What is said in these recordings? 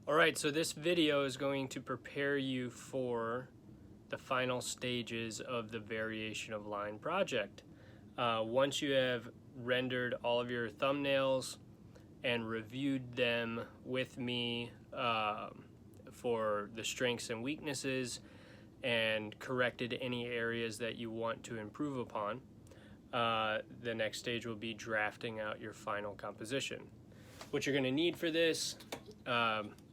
Alright, so this video is going to prepare you for the final stages of the variation of line project. Once you have rendered all of your thumbnails and reviewed them with me for the strengths and weaknesses and corrected any areas that you want to improve upon, the next stage will be drafting out your final composition. What you're going to need for this,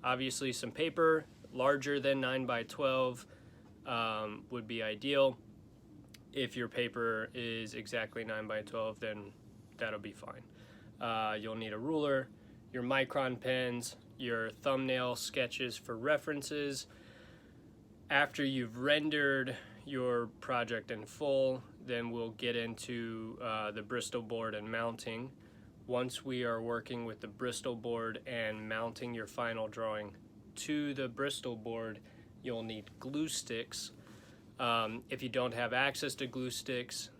obviously some paper larger than 9 by 12 would be ideal. If your paper is exactly 9 by 12, then that'll be fine. You'll need a ruler, your micron pens, your thumbnail sketches for references. After you've rendered your project in full, then we'll get into the Bristol board and mounting. Once we are working with the Bristol board and mounting your final drawing to the Bristol board, you'll need glue sticks. If you don't have access to glue sticks,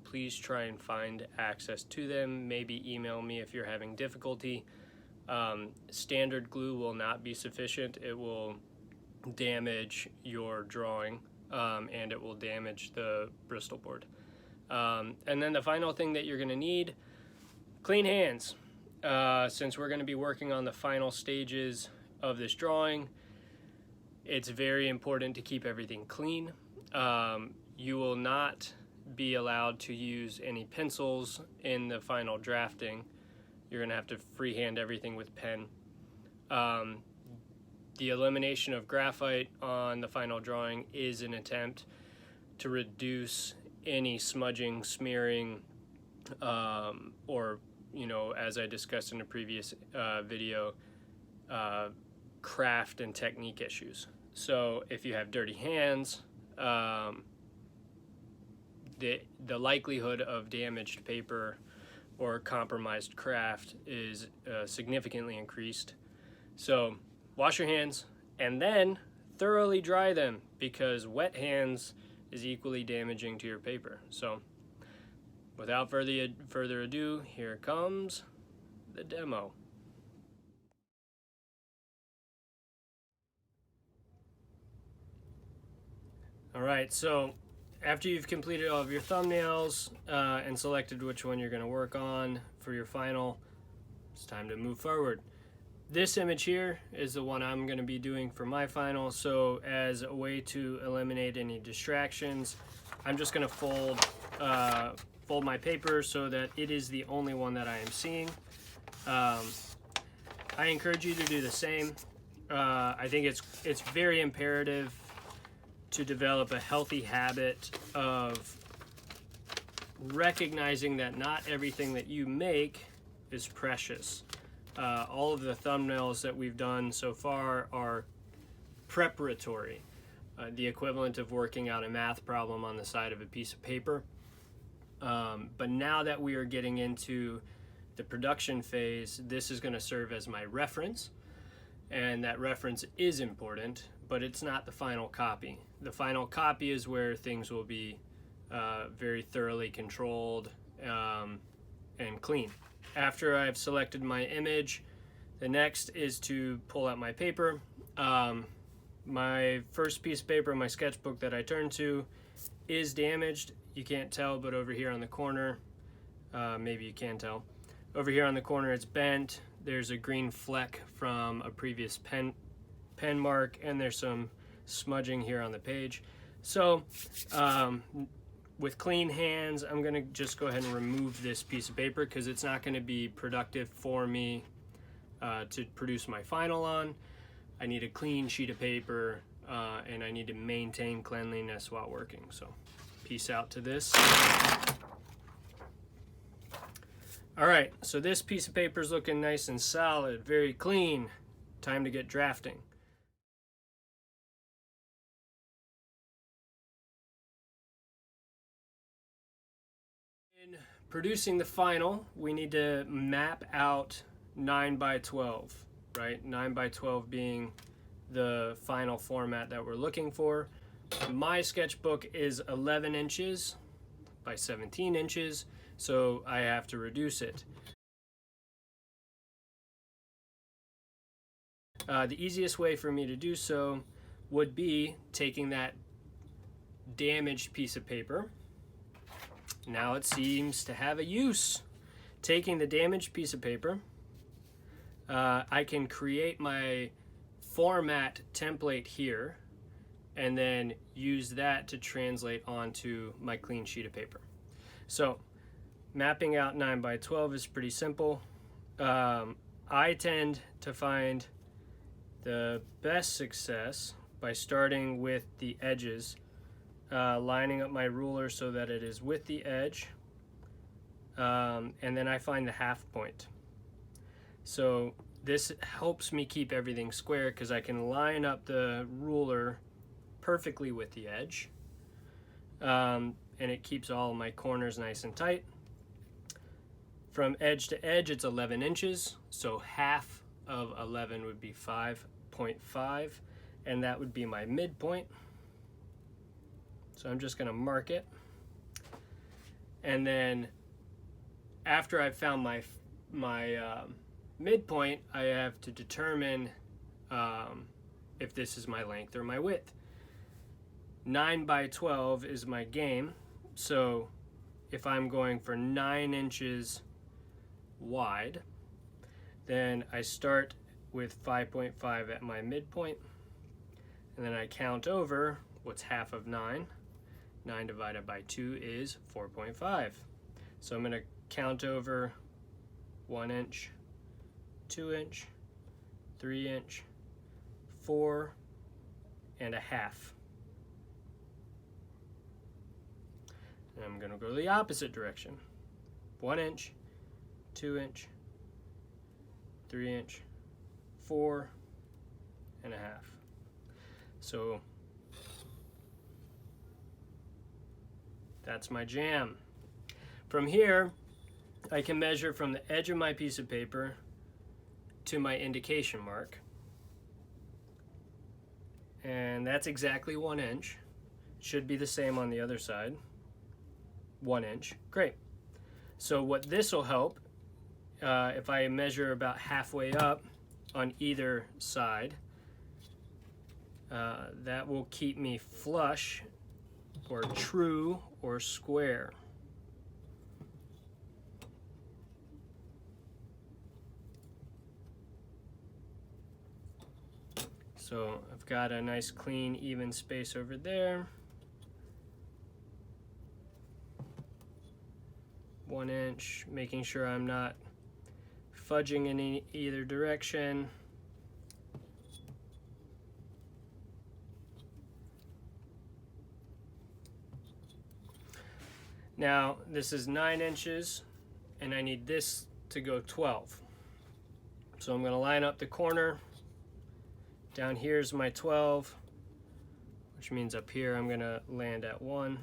please try and find access to them. Maybe email me if you're having difficulty. Standard glue will not be sufficient. It will damage your drawing and it will damage the Bristol board. And then the final thing that you're going to need, clean hands. Since we're going to be working on the final stages of this drawing, it's very important to keep everything clean. You will not be allowed to use any pencils in the final drafting. You're going to have to freehand everything with pen. The elimination of graphite on the final drawing is an attempt to reduce any smudging, smearing, or, as I discussed in a previous video, craft and technique issues. So if you have dirty hands, the likelihood of damaged paper or compromised craft is significantly increased. So wash your hands and then thoroughly dry them, because wet hands is equally damaging to your paper. So without further ado, here comes the demo. Alright, so after you've completed all of your thumbnails and selected which one you're going to work on for your final, it's time to move forward. This image here is the one I'm going to be doing for my final, so as a way to eliminate any distractions, I'm just going to fold my paper so that it is the only one that I am seeing. I encourage you to do the same. I think it's very imperative to develop a healthy habit of recognizing that not everything that you make is precious. All of the thumbnails that we've done so far are preparatory, the equivalent of working out a math problem on the side of a piece of paper. But now that we are getting into the production phase, this is going to serve as my reference, and that reference is important, but it's not the final copy. The final copy is where things will be very thoroughly controlled and clean. After I've selected my image, the next is to pull out my paper. My first piece of paper, my sketchbook that I turned to, is damaged. You can't tell, but over here on the corner, maybe you can tell. Over here on the corner, it's bent. There's a green fleck from a previous pen mark, and there's some smudging here on the page. So with clean hands, I'm going to just go ahead and remove this piece of paper because it's not going to be productive for me to produce my final on. I need a clean sheet of paper and I need to maintain cleanliness while working. So peace out to this. All right, so this piece of paper is looking nice and solid, very clean. Time to get drafting. In producing the final, we need to map out 9 by 12, right? 9 by 12 being the final format that we're looking for. My sketchbook is 11 inches by 17 inches, so I have to reduce it. The easiest way for me to do so would be taking that damaged piece of paper. Now it seems to have a use. Taking the damaged piece of paper, I can create my format template here and then use that to translate onto my clean sheet of paper. So mapping out 9 by 12 is pretty simple. I tend to find the best success by starting with the edges, lining up my ruler so that it is with the edge, and then I find the half point. So this helps me keep everything square because I can line up the ruler perfectly with the edge, and it keeps all of my corners nice and tight. From edge to edge, it's 11 inches, so half of 11 would be 5.5, and that would be my midpoint. So I'm just going to mark it, and then after I've found my midpoint, I have to determine if this is my length or my width. 9 by 12 is my game, so if I'm going for 9 inches wide, then I start with 5.5 at my midpoint, and then I count over what's half of 9. 9 divided by 2 is 4.5. So I'm going to count over 1 inch, 2 inch, 3 inch, 4 and a half. And I'm going to go the opposite direction. 1 inch, 2 inch, 3 inch, 4 and a half. So that's my jam. From here, I can measure from the edge of my piece of paper to my indication mark. And that's exactly 1 inch. Should be the same on the other side. 1 inch. Great. So what this will help, if I measure about halfway up on either side, that will keep me flush or true or square. So I've got a nice clean even space over there. 1 inch, making sure I'm not fudging in either direction. Now this is 9 inches and I need this to go 12. So I'm going to line up the corner. Down here's my 12, which means up here I'm going to land at 1.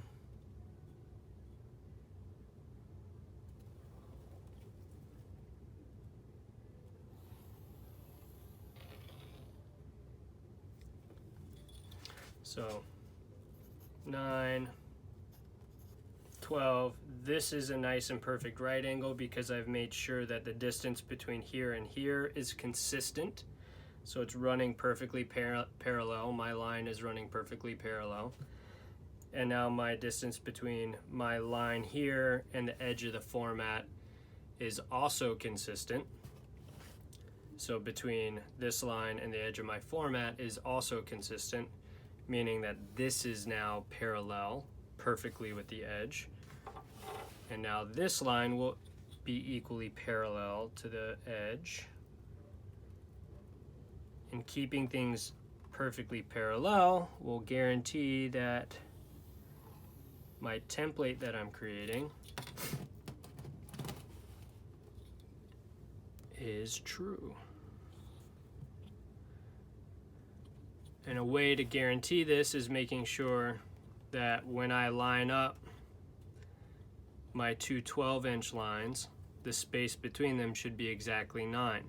So 9, 12, this is a nice and perfect right angle because I've made sure that the distance between here and here is consistent. So it's running perfectly parallel. My line is running perfectly parallel. And now my distance between my line here and the edge of the format is also consistent. So between this line and the edge of my format is also consistent, meaning that this is now parallel perfectly with the edge. And now this line will be equally parallel to the edge. And keeping things perfectly parallel will guarantee that my template that I'm creating is true. And a way to guarantee this is making sure that when I line up my two 12-inch lines, the space between them should be exactly 9.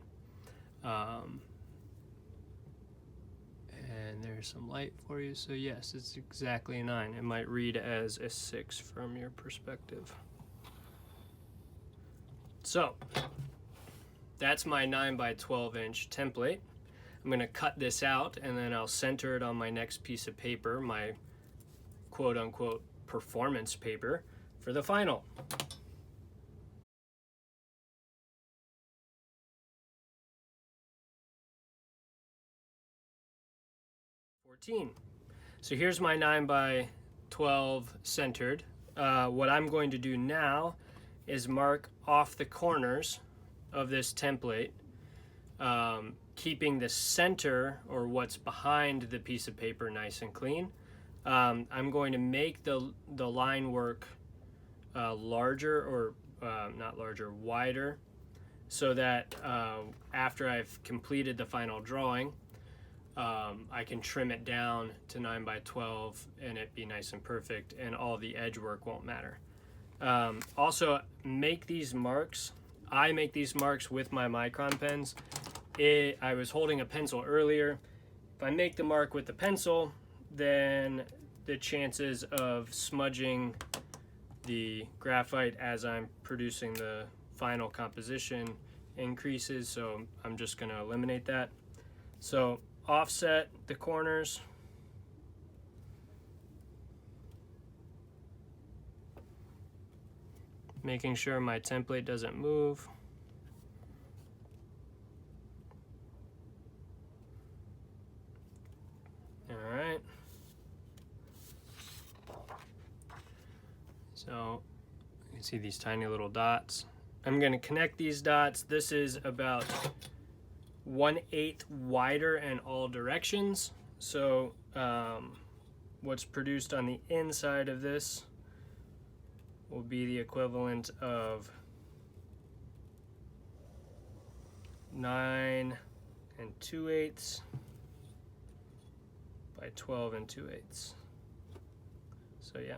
And there's some light for you, so yes, it's exactly 9. It might read as a 6 from your perspective. So that's my 9 by 12 inch template. I'm going to cut this out and then I'll center it on my next piece of paper, my quote unquote performance paper for the final. So here's my 9 by 12 centered. What I'm going to do now is mark off the corners of this template, keeping the center, or what's behind the piece of paper, nice and clean. I'm going to make the line work larger, or not larger, wider, so that after I've completed the final drawing, I can trim it down to 9 by 12 and it be nice and perfect, and all the edge work won't matter. Also, make these marks. I make these marks with my Micron pens. I was holding a pencil earlier. If I make the mark with the pencil, then the chances of smudging the graphite as I'm producing the final composition increases, so I'm just going to eliminate that. So offset the corners. Making sure my template doesn't move. All right. So you can see these tiny little dots. I'm going to connect these dots. This is about 1/8 wider in all directions. So what's produced on the inside of this will be the equivalent of 9 2/8 by 12 2/8. So yeah,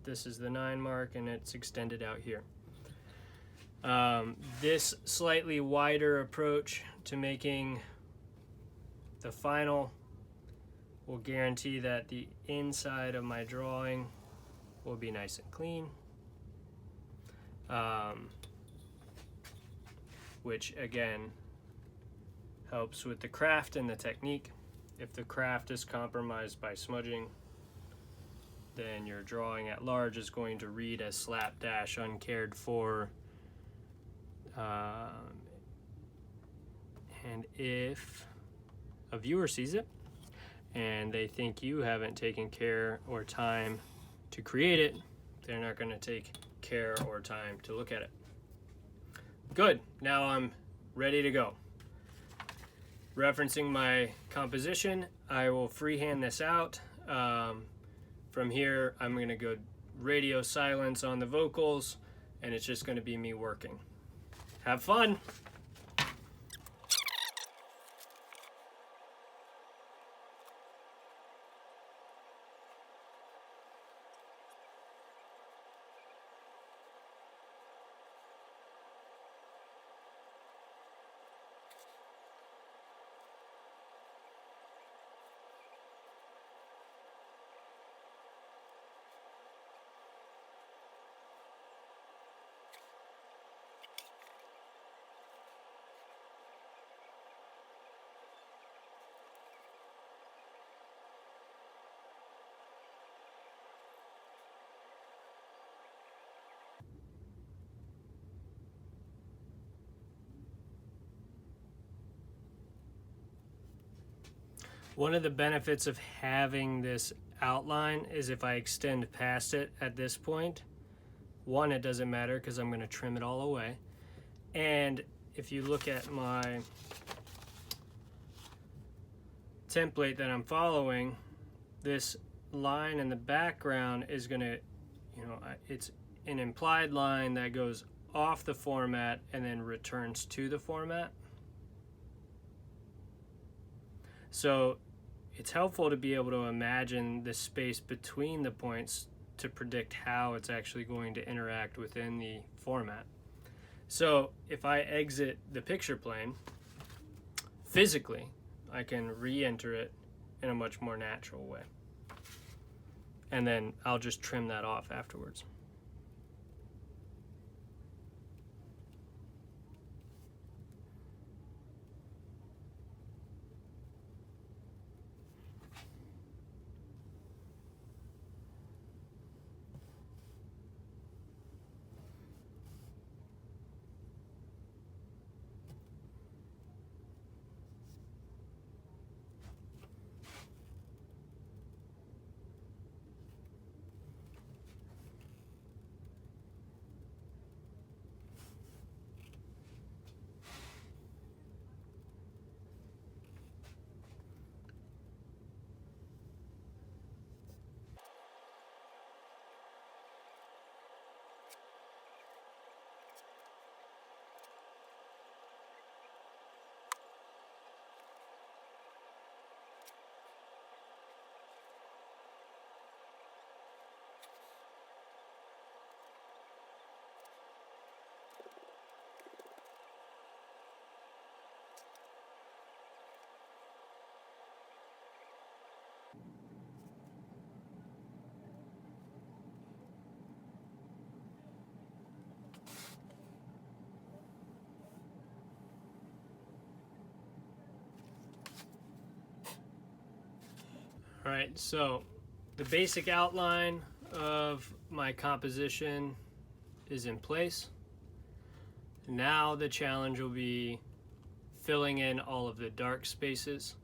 this is the 9 mark and it's extended out here. This slightly wider approach to making the final will guarantee that the inside of my drawing will be nice and clean, which again helps with the craft and the technique. If the craft is compromised by smudging, then your drawing at large is going to read as slapdash, uncared for. And if a viewer sees it and they think you haven't taken care or time to create it, they're not going to take care or time to look at it. Good, now I'm ready to go. Referencing my composition, I will freehand this out. From here, I'm going to go radio silence on the vocals, and it's just going to be me working. Have fun! One of the benefits of having this outline is if I extend past it at this point, one, it doesn't matter because I'm going to trim it all away. And if you look at my template that I'm following, this line in the background is going to, it's an implied line that goes off the format and then returns to the format. So it's helpful to be able to imagine the space between the points to predict how it's actually going to interact within the format. So if I exit the picture plane, physically, I can re-enter it in a much more natural way. And then I'll just trim that off afterwards. All right, so the basic outline of my composition is in place. Now the challenge will be filling in all of the dark spaces.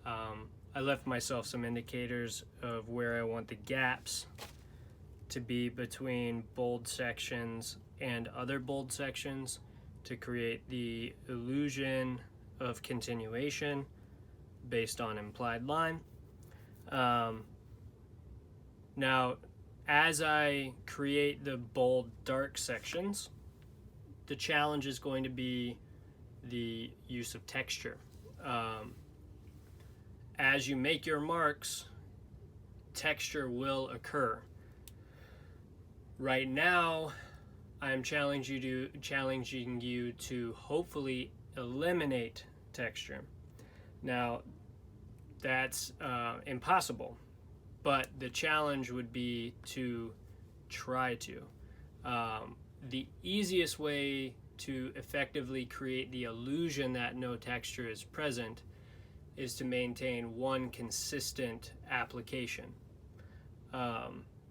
I left myself some indicators of where I want the gaps to be between bold sections and other bold sections to create the illusion of continuation based on implied line. Now, as I create the bold dark sections, the challenge is going to be the use of texture. As you make your marks, texture will occur. Right now, I'm challenging you to hopefully eliminate texture. Now, that's impossible, but the challenge would be to try to. The easiest way to effectively create the illusion that no texture is present is to maintain one consistent application.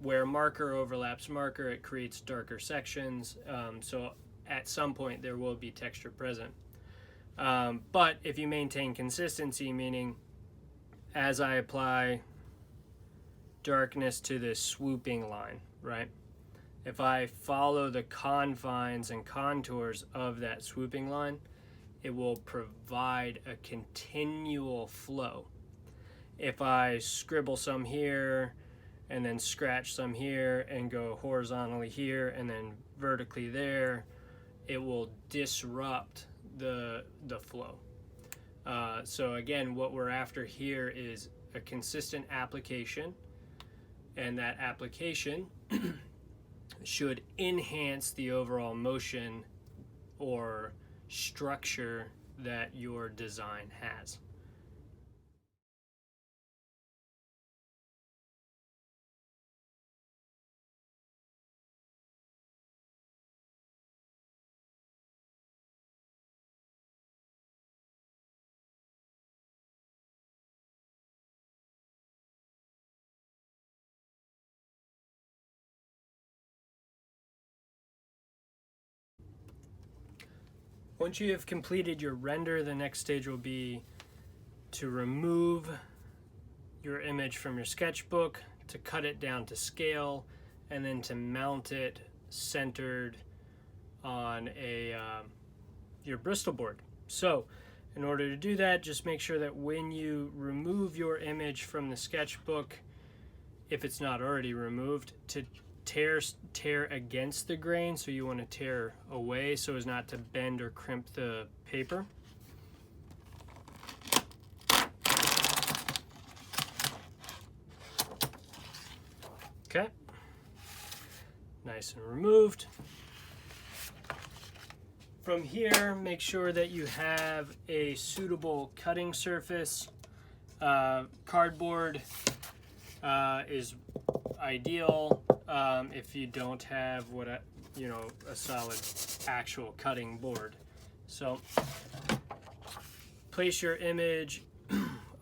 Where marker overlaps marker, it creates darker sections, so at some point there will be texture present. But if you maintain consistency, meaning as I apply darkness to this swooping line, right? If I follow the confines and contours of that swooping line, it will provide a continual flow. If I scribble some here and then scratch some here and go horizontally here and then vertically there, it will disrupt the flow. So again, what we're after here is a consistent application, and that application should enhance the overall motion or structure that your design has. Once you have completed your render, the next stage will be to remove your image from your sketchbook, to cut it down to scale, and then to mount it centered on your Bristol board. So in order to do that, just make sure that when you remove your image from the sketchbook, if it's not already removed, to tear against the grain. So you want to tear away so as not to bend or crimp the paper. Okay, nice and removed. From here, make sure that you have a suitable cutting surface. Cardboard is ideal if you don't have a solid actual cutting board. So place your image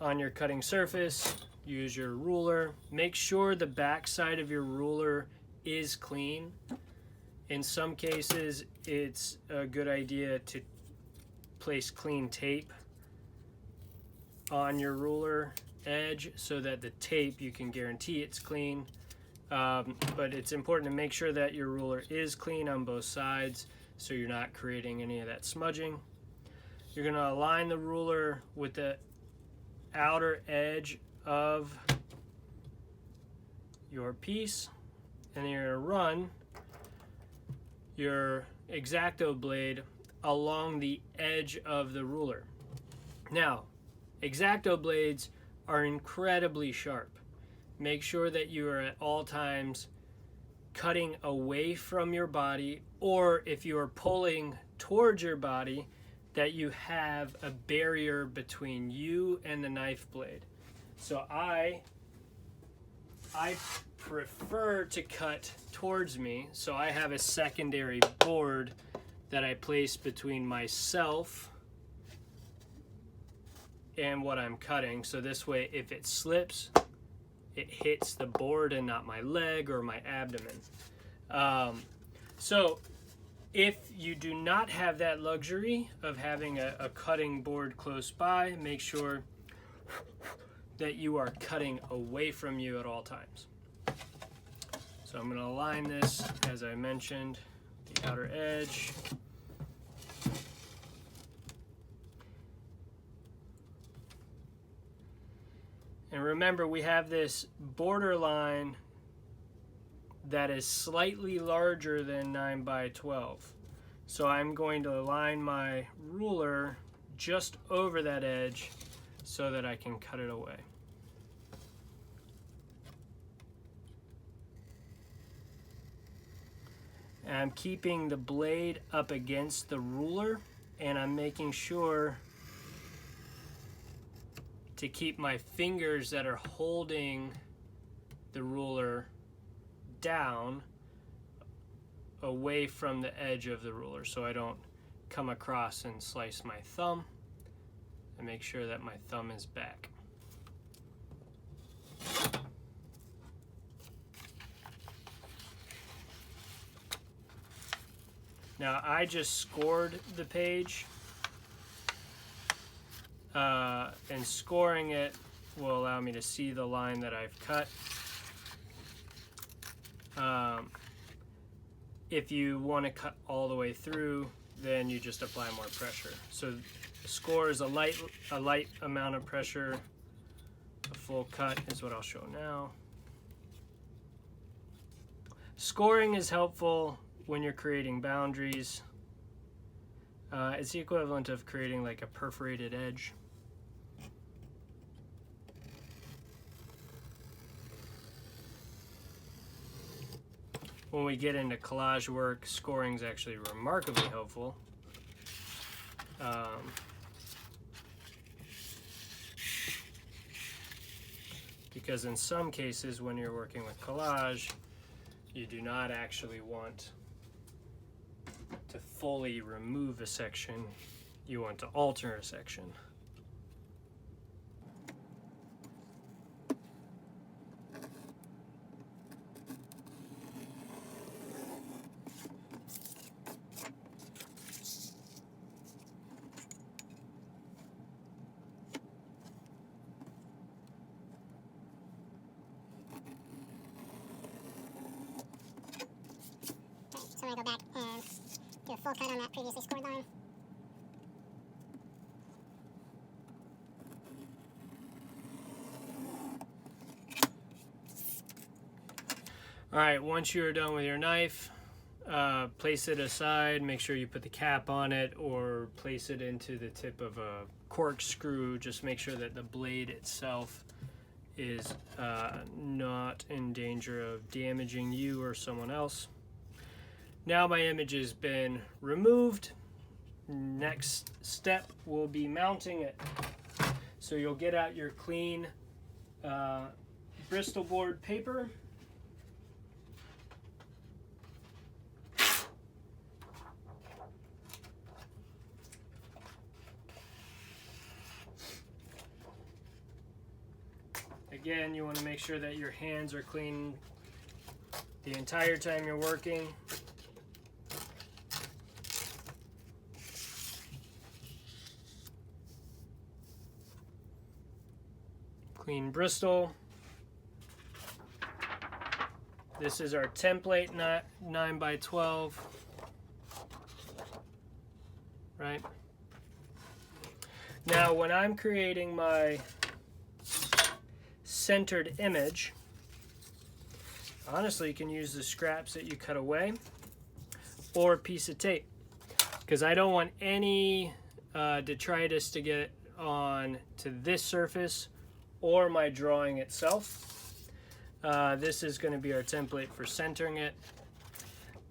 on your cutting surface, use your ruler. Make sure the back side of your ruler is clean. In some cases, it's a good idea to place clean tape on your ruler edge so that the tape, you can guarantee it's clean. But it's important to make sure that your ruler is clean on both sides so you're not creating any of that smudging. You're going to align the ruler with the outer edge of your piece, and you're going to run your X-Acto blade along the edge of the ruler. Now, X-Acto blades are incredibly sharp. Make sure that you are at all times cutting away from your body, or if you are pulling towards your body, that you have a barrier between you and the knife blade. So I prefer to cut towards me, so I have a secondary board that I place between myself and what I'm cutting, so this way if it slips, it hits the board and not my leg or my abdomen. So if you do not have that luxury of having a cutting board close by, make sure that you are cutting away from you at all times. So I'm going to align this, as I mentioned, the outer edge. And remember, we have this border line that is slightly larger than 9 by 12. So I'm going to align my ruler just over that edge so that I can cut it away. And I'm keeping the blade up against the ruler, and I'm making sure to keep my fingers that are holding the ruler down away from the edge of the ruler so I don't come across and slice my thumb, and make sure that my thumb is back. Now I just scored the page, and scoring it will allow me to see the line that I've cut. If you want to cut all the way through, then you just apply more pressure. So the score is a light amount of pressure. A full cut is what I'll show now. Scoring is helpful when you're creating boundaries. It's the equivalent of creating like a perforated edge. When we get into collage work, scoring is actually remarkably helpful. Because in some cases, when you're working with collage, you do not actually want to fully remove a section. You want to alter a section. So I'm going to go back and do a full cut on that previously scored line. All right, once you're done with your knife, place it aside. Make sure you put the cap on it or place it into the tip of a corkscrew. Just make sure that the blade itself is not in danger of damaging you or someone else. Now my image has been removed. Next step will be mounting it. So you'll get out your clean Bristol board paper. Again, you want to make sure that your hands are clean the entire time you're working. Clean Bristol. This is our template 9 by 12. Right? Now, when I'm creating my centered image, honestly, you can use the scraps that you cut away or a piece of tape, because I don't want any detritus to get on to this surface or my drawing itself. This is going to be our template for centering it.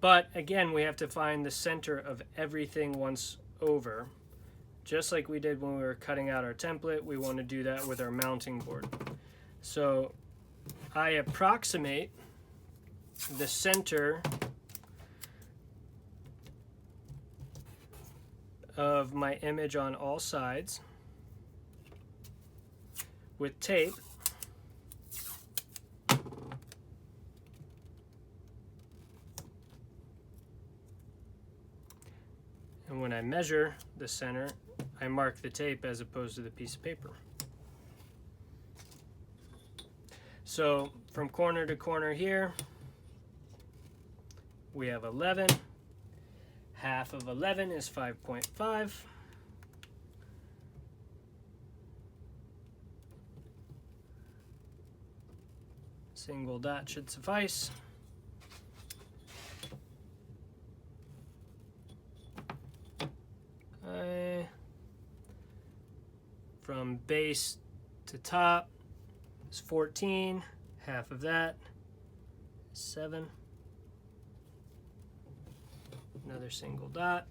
But again, we have to find the center of everything once over. Just like we did when we were cutting out our template, we want to do that with our mounting board. So I approximate the center of my image on all sides with tape. And when I measure the center, I mark the tape as opposed to the piece of paper. So from corner to corner here, we have 11. Half of 11 is 5.5. Single dot should suffice. From base to top is 14. Half of that is 7. Another single dot.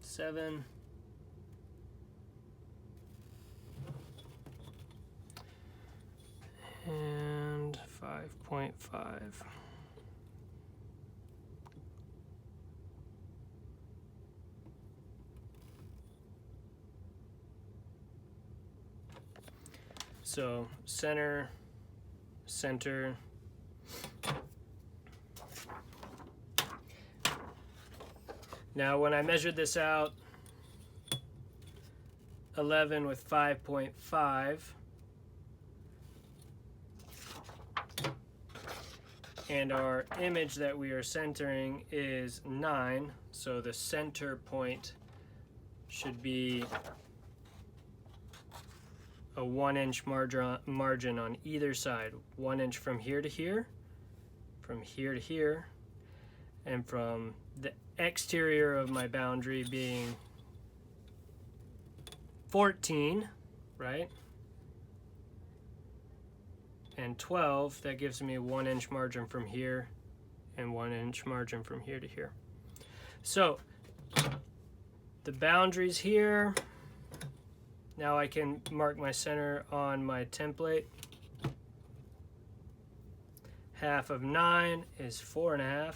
Seven. And 5.5. So center, center. Now when I measured this out, 11 with 5.5, and our image that we are centering is 9, so the center point should be a 1-inch margin on either side. 1 inch from here to here, from here to here, and from the exterior of my boundary being 14, right? And 12, that gives me a 1-inch margin from here and 1-inch margin from here to here. So the boundaries here. Now I can mark my center on my template. Half of 9 is 4.5.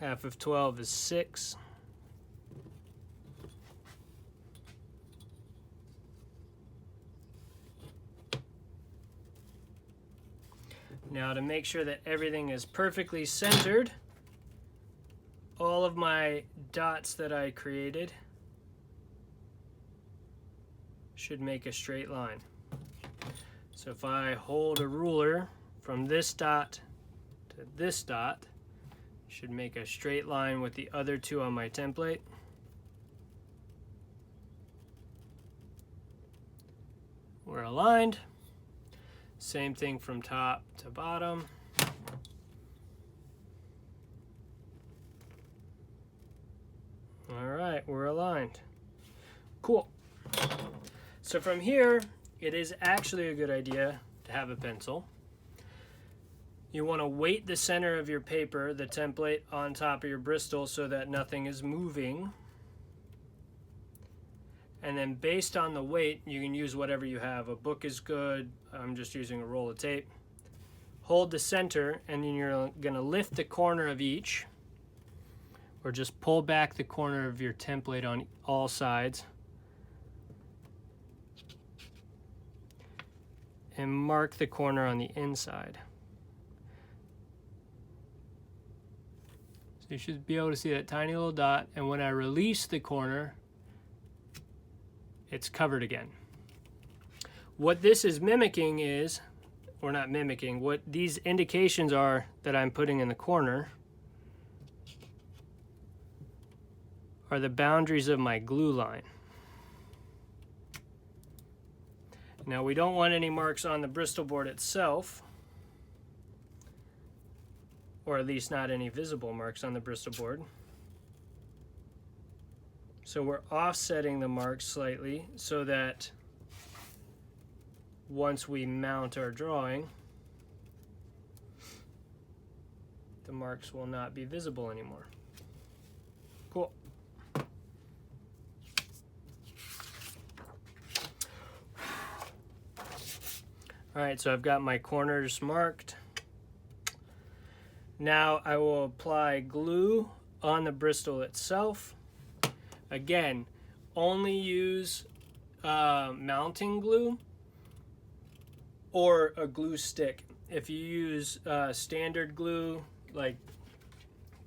Half of 12 is 6. Now to make sure that everything is perfectly centered, all of my dots that I created should make a straight line. So if I hold a ruler from this dot to this dot, it should make a straight line with the other two on my template. We're aligned. Same thing from top to bottom. All right, we're aligned. Cool. So from here, it is actually a good idea to have a pencil. You want to weight the center of your paper, the template, on top of your Bristol so that nothing is moving. And then based on the weight, you can use whatever you have. A book is good. I'm just using a roll of tape. Hold the center, and then you're going to lift the corner of each, or just pull back the corner of your template on all sides. And mark the corner on the inside. So you should be able to see that tiny little dot, and when I release the corner, it's covered again. What this is mimicking is, or not mimicking, what these indications are that I'm putting in the corner are the boundaries of my glue line. Now we don't want any marks on the Bristol board itself, or at least not any visible marks on the Bristol board. So we're offsetting the marks slightly so that once we mount our drawing, the marks will not be visible anymore. Cool. All right, so I've got my corners marked. Now I will apply glue on the Bristol itself. Again, only use mounting glue or a glue stick. If you use standard glue like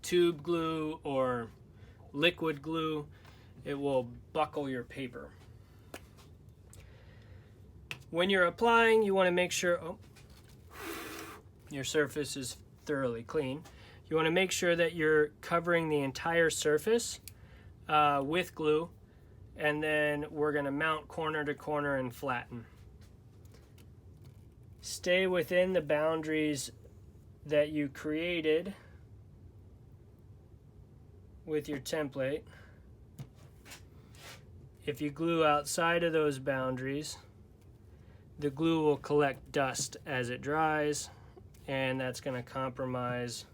tube glue or liquid glue, it will buckle your paper. When you're applying, you want to make sure your surface is thoroughly clean. You want to make sure that you're covering the entire surface with glue, and then we're going to mount corner to corner and flatten. Stay within the boundaries that you created with your template. If you glue outside of those boundaries, the glue will collect dust as it dries, and that's going to compromise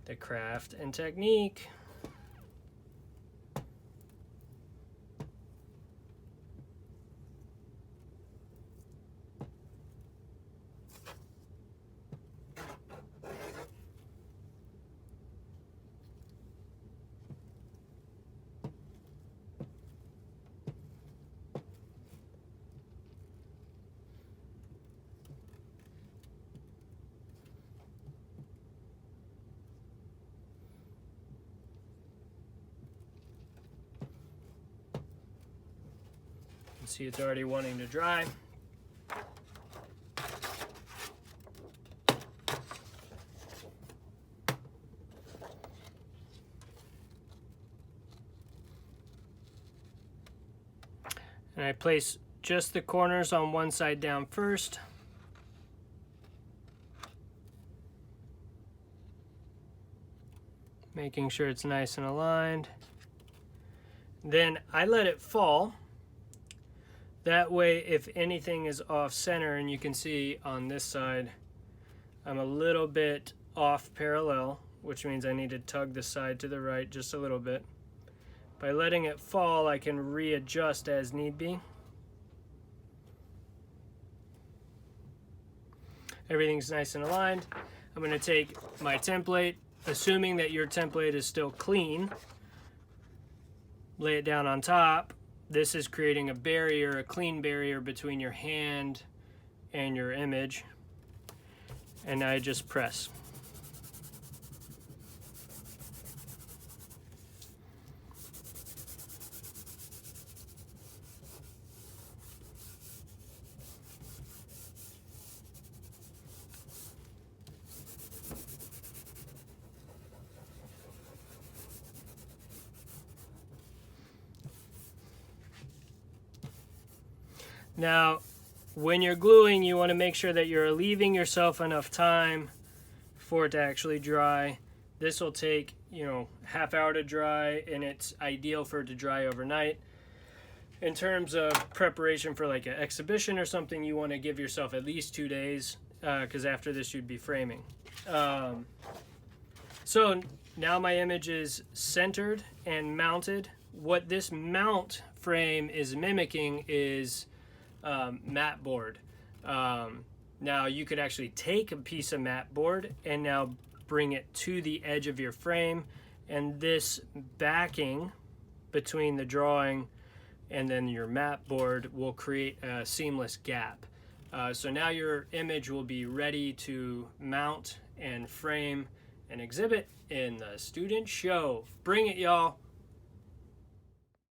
the craft and technique. See, it's already wanting to dry. And I place just the corners on one side down first. Making sure it's nice and aligned. Then I let it fall. That way, if anything is off center, and you can see on this side, I'm a little bit off parallel, which means I need to tug the side to the right just a little bit. By letting it fall, I can readjust as need be. Everything's nice and aligned. I'm going to take my template, assuming that your template is still clean, lay it down on top. This is creating a barrier, a clean barrier between your hand and your image. And I just press. Now, when you're gluing, you want to make sure that you're leaving yourself enough time for it to actually dry. This will take, half hour to dry, and it's ideal for it to dry overnight. In terms of preparation for like an exhibition or something, you want to give yourself at least 2 days, because after this you'd be framing. So now my image is centered and mounted. What this mount frame is mimicking is mat board. Now you could actually take a piece of mat board and now bring it to the edge of your frame, and this backing between the drawing and then your mat board will create a seamless gap. So now your image will be ready to mount and frame and exhibit in the student show. Bring it, y'all.